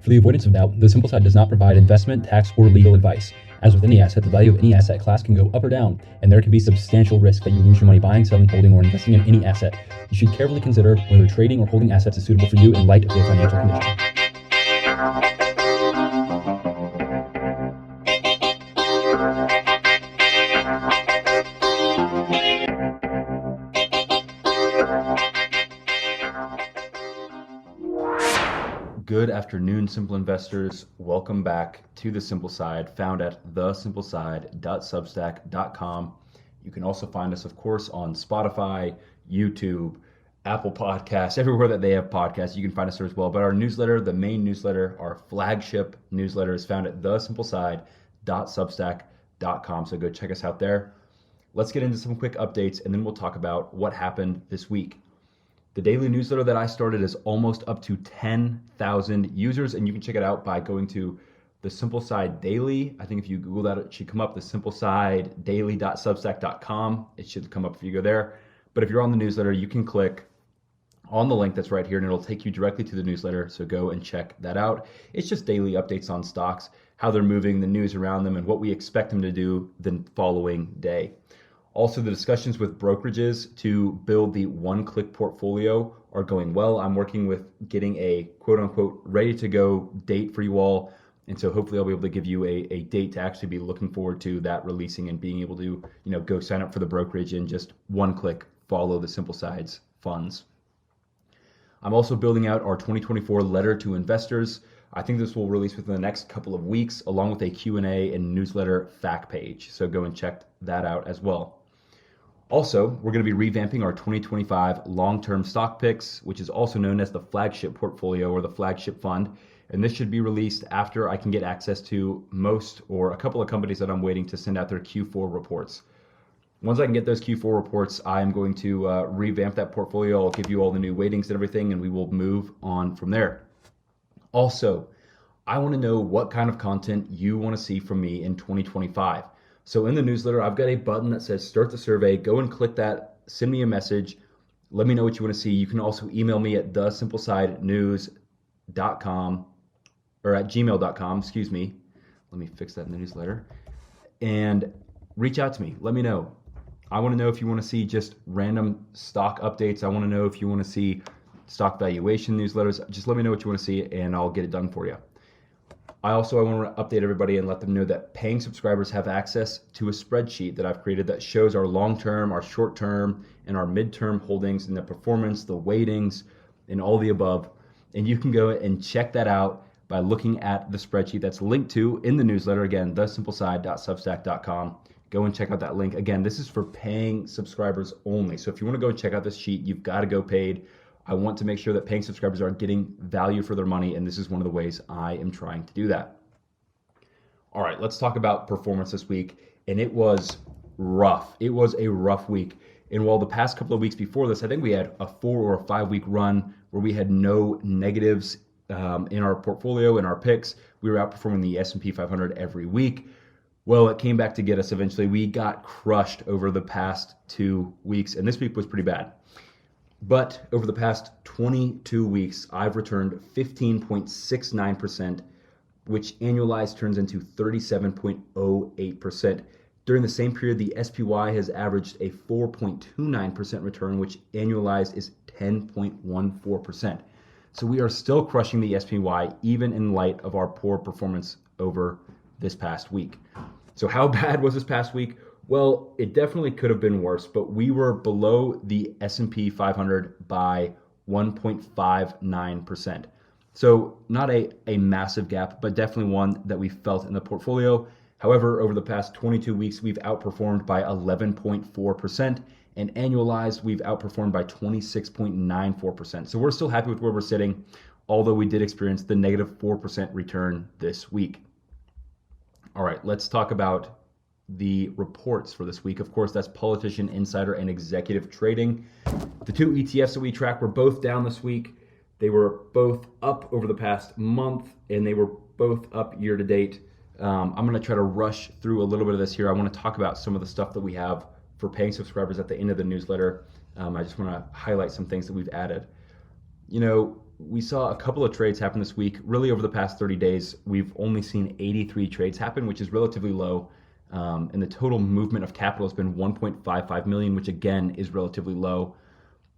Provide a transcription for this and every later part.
For the avoidance of doubt, The Simple Side does not provide investment, tax, or legal advice. As with any asset, the value of any asset class can go up or down, and there can be substantial risk that you lose your money buying, selling, holding, or investing in any asset. You should carefully consider whether trading or holding assets is suitable for you in light of your financial condition. Good afternoon, Simple Investors. Welcome back to The Simple Side, found at thesimpleside.substack.com. You can also find us, of course, on Spotify, YouTube, Apple Podcasts, everywhere that they have podcasts. You can find us there as well. But our newsletter, the main newsletter, our flagship newsletter, is found at thesimpleside.substack.com. So go check us out there. Let's get into some quick updates, and then we'll talk about what happened this week. The daily newsletter that I started is almost up to 10,000 users, and you can check it out by going to The Simple Side Daily. I think if you Google that, it should come up, thesimplesidedaily.substack.com. It should come up if you go there. But if you're on the newsletter, you can click on the link that's right here, and it'll take you directly to the newsletter, so go and check that out. It's just daily updates on stocks, how they're moving, the news around them, and what we expect them to do the following day. Also, the discussions with brokerages to build the one-click portfolio are going well. I'm working with getting a quote-unquote ready-to-go date for you all, and so hopefully I'll be able to give you a date to actually be looking forward to that releasing and being able to, go sign up for the brokerage and just one-click follow the Simple Sides funds. I'm also building out our 2024 letter to investors. I think this will release within the next couple of weeks, along with a Q&A and newsletter fact page. So go and check that out as well. Also, we're going to be revamping our 2025 long-term stock picks, which is also known as the flagship portfolio or the flagship fund. And this should be released after I can get access to most or a couple of companies that I'm waiting to send out their Q4 reports. Once I can get those Q4 reports, I am going to revamp that portfolio. I'll give you all the new weightings and everything, and we will move on from there. Also, I want to know what kind of content you want to see from me in 2025. So in the newsletter, I've got a button that says start the survey. Go and click that, send me a message. Let me know what you want to see. You can also email me at thesimplesidenews.com or at gmail.com, excuse me. Let me fix that in the newsletter. And reach out to me. Let me know. I want to know if you want to see just random stock updates. I want to know if you want to see stock valuation newsletters. Just let me know what you want to see and I'll get it done for you. I want to update everybody and let them know that paying subscribers have access to a spreadsheet that I've created that shows our long-term, our short-term, and our mid-term holdings and the performance, the weightings, and all the above. And you can go and check that out by looking at the spreadsheet that's linked to in the newsletter. Again, thesimpleside.substack.com. Go and check out that link. Again, this is for paying subscribers only. So if you want to go check out this sheet, you've got to go paid. I want to make sure that paying subscribers are getting value for their money, and this is one of the ways I am trying to do that. All right, let's talk about performance this week, and it was rough. It was a rough week, and while the past couple of weeks before this, I think we had a 4 or 5 week run where we had no negatives in our portfolio, in our picks. We were outperforming the S&P 500 every week. Well, it came back to get us eventually. We got crushed over the past 2 weeks, and this week was pretty bad. But over the past 22 weeks, I've returned 15.69%, which annualized turns into 37.08%. During the same period, the SPY has averaged a 4.29% return, which annualized is 10.14%. So we are still crushing the SPY, even in light of our poor performance over this past week. So how bad was this past week? Well, it definitely could have been worse, but we were below the S&P 500 by 1.59%. So not a massive gap, but definitely one that we felt in the portfolio. However, over the past 22 weeks, we've outperformed by 11.4%, and annualized, we've outperformed by 26.94%. So we're still happy with where we're sitting, although we did experience the negative 4% return this week. All right, let's talk about the reports for this week. Of course, that's Politician, Insider, and Executive Trading. The two ETFs that we track were both down this week. They were both up over the past month, and they were both up year to date. I'm going to try to rush through a little bit of this here. I want to talk about some of the stuff that we have for paying subscribers at the end of the newsletter. I just want to highlight some things that we've added. we saw a couple of trades happen this week. Really, over the past 30 days, we've only seen 83 trades happen, which is relatively low. And the total movement of capital has been 1.55 million, which again is relatively low.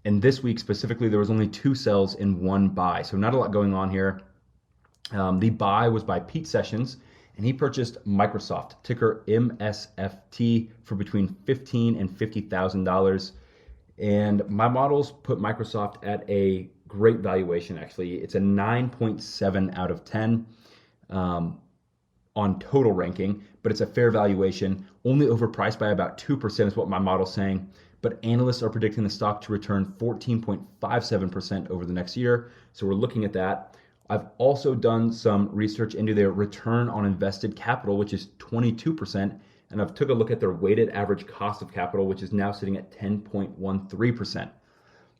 And this week specifically, there was only 2 sells and 1 buy. So not a lot going on here. The buy was by Pete Sessions, and he purchased Microsoft, ticker MSFT, for between $15,000 and $50,000. And my models put Microsoft at a great valuation, actually. It's a 9.7 out of 10 on total ranking, but it's a fair valuation, only overpriced by about 2% is what my model's saying. But analysts are predicting the stock to return 14.57% over the next year. So we're looking at that. I've also done some research into their return on invested capital, which is 22%. And I've took a look at their weighted average cost of capital, which is now sitting at 10.13%.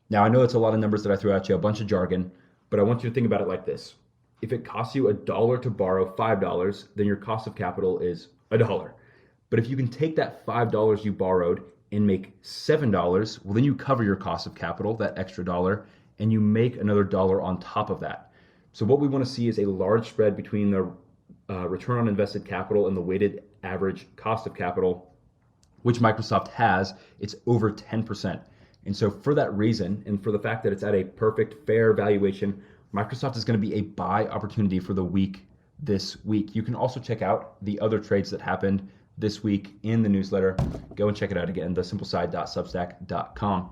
Now, I know it's a lot of numbers that I threw at you, a bunch of jargon, but I want you to think about it like this. If it costs you $1 to borrow $5, then your cost of capital is $1. But if you can take that $5 you borrowed and make $7, well, then you cover your cost of capital, that extra dollar, and you make another dollar on top of that. So what we want to see is a large spread between the return on invested capital and the weighted average cost of capital, which Microsoft has. It's over 10%. And so for that reason, and for the fact that it's at a perfect, fair valuation, Microsoft is going to be a buy opportunity for the week this week. You can also check out the other trades that happened this week in the newsletter. Go and check it out again, thesimpleside.substack.com.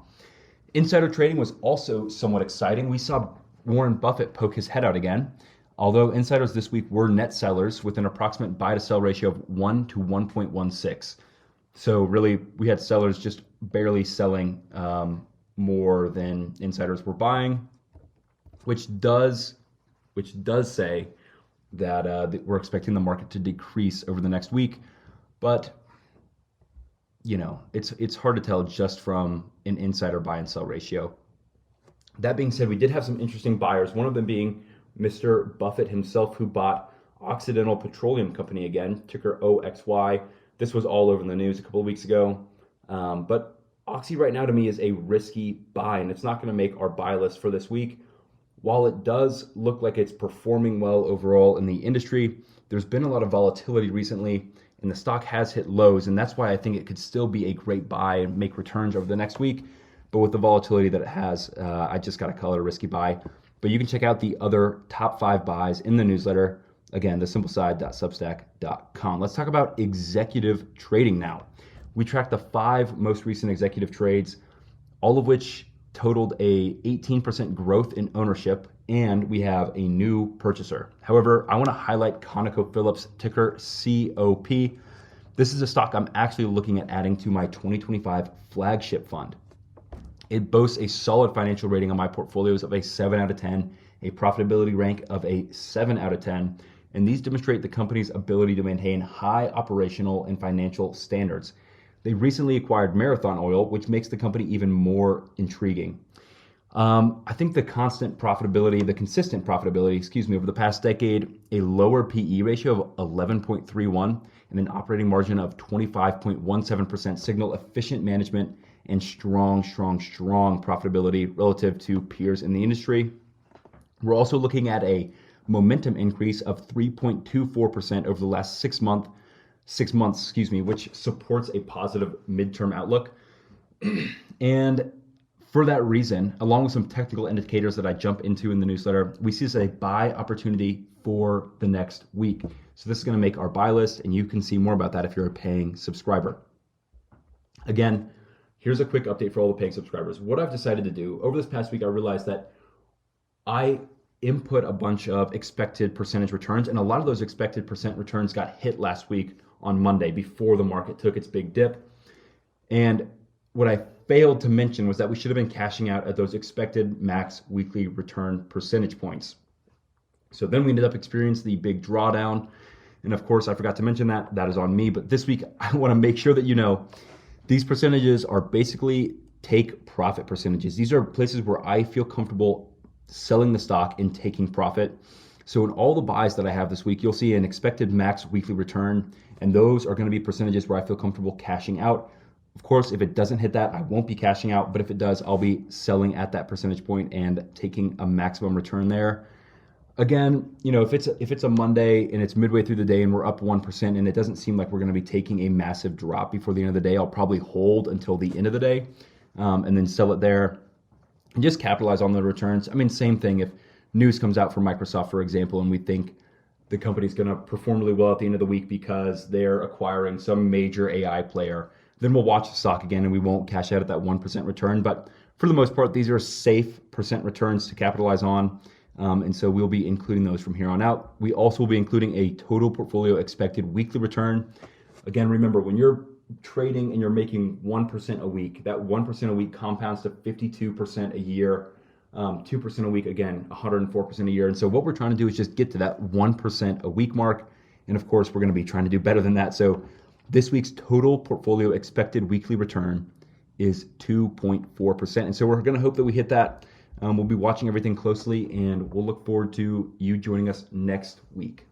Insider trading was also somewhat exciting. We saw Warren Buffett poke his head out again, although insiders this week were net sellers with an approximate buy to sell ratio of 1 to 1.16. So really, we had sellers just barely selling more than insiders were buying, which does say that we're expecting the market to decrease over the next week. But you know, it's hard to tell just from an insider buy and sell ratio. That being said, we did have some interesting buyers, one of them being Mr. Buffett himself, who bought Occidental Petroleum Company again, ticker OXY. This was all over the news a couple of weeks ago. But Oxy right now to me is a risky buy, and it's not going to make our buy list for this week. While it does look like it's performing well overall in the industry, there's been a lot of volatility recently, and the stock has hit lows, and that's why I think it could still be a great buy and make returns over the next week. But with the volatility that it has, I just got to call it a risky buy. But you can check out the other top 5 buys in the newsletter. Again, thesimpleside.substack.com. Let's talk about executive trading now. We tracked the 5 most recent executive trades, all of which totaled a 18% growth in ownership, and we have a new purchaser. However, I want to highlight ConocoPhillips, ticker COP. This is a stock I'm actually looking at adding to my 2025 flagship fund. It boasts a solid financial rating on my portfolios of a 7 out of 10, a profitability rank of a 7 out of 10, and these demonstrate the company's ability to maintain high operational and financial standards. They recently acquired Marathon Oil, which makes the company even more intriguing. I think the consistent profitability over the past decade, a lower PE ratio of 11.31 and an operating margin of 25.17% signal efficient management and strong profitability relative to peers in the industry. We're also looking at a momentum increase of 3.24% over the last 6 months, which supports a positive midterm outlook. And for that reason, along with some technical indicators that I jump into in the newsletter, we see this as a buy opportunity for the next week. So this is going to make our buy list, and you can see more about that if you're a paying subscriber. Again, here's a quick update for all the paying subscribers. What I've decided to do over this past week, I realized that I input a bunch of expected percentage returns, and a lot of those expected percent returns got hit last week on Monday before the market took its big dip. And what I failed to mention was that we should have been cashing out at those expected max weekly return percentage points. So then we ended up experiencing the big drawdown. And of course, I forgot to mention that. That is on me. But this week, I want to make sure that you know these percentages are basically take profit percentages. These are places where I feel comfortable selling the stock and taking profit. So in all the buys that I have this week, you'll see an expected max weekly return. And those are going to be percentages where I feel comfortable cashing out Of course, if it doesn't hit that, I won't be cashing out, but if it does, I'll be selling at that percentage point and taking a maximum return there. Again, if it's a Monday and it's midway through the day and we're up 1% and it doesn't seem like we're going to be taking a massive drop before the end of the day, I'll probably hold until the end of the day and then sell it there and just capitalize on the returns. I mean, same thing if news comes out from Microsoft, for example, and we think the company's going to perform really well at the end of the week because they're acquiring some major AI player, then we'll watch the stock again and we won't cash out at that 1% return. But for the most part, these are safe percent returns to capitalize on. And so we'll be including those from here on out. We also will be including a total portfolio expected weekly return. Again, remember, when you're trading and you're making 1% a week, that 1% a week compounds to 52% a year. 2% a week, again, 104% a year. And so what we're trying to do is just get to that 1% a week mark. And of course, we're going to be trying to do better than that. So this week's total portfolio expected weekly return is 2.4%. And so we're going to hope that we hit that. We'll be watching everything closely, and we'll look forward to you joining us next week.